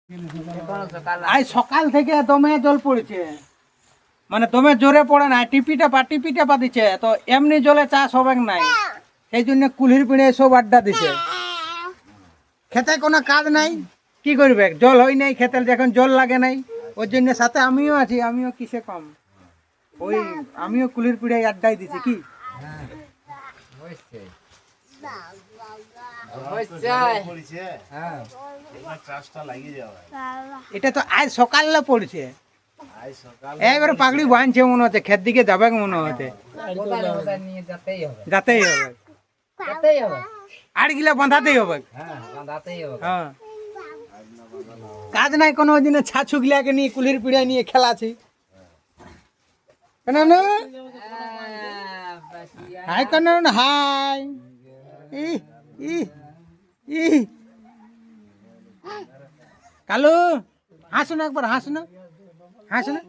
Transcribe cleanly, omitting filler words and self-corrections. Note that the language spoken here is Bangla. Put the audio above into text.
আজ সকাল থেকে দমে জল পড়েছে, মানে দমে জোরে পড়ে না, টিপি টেপা দিচ্ছে, তো এমনি জলে চাষ হবে নাই, সেই জন্য কুলির পিড়ে সব আড্ডা দিছে। খেতে কোনো কাজ নাই, কি করবে, জল হয় নাই খেতে, যখন জল লাগে নাই, ওই জন্য সাথে আমিও আছি, আমিও কিসে কম, ওই আমিও কুলির পিড়ে আড্ডাই দিছি কি। এটা তো আজ সকালে পড়ছে, এবারে পাগড়ি বাঁধছে মনে হচ্ছে, ক্ষেত দিকে যাবে মনে হচ্ছে, যাতেই হবে, আর গিলা বাঁধাতেই হবে। হ্যাঁ, কাজ নাই কোনো, ওই দিনে ছাছু গিলাকে নিয়ে কুলির পিড়ায় নিয়ে খেলাছি। কেন হাই, কেন হাই, কালু হাসো না, একবার হাসো না, হাসো না।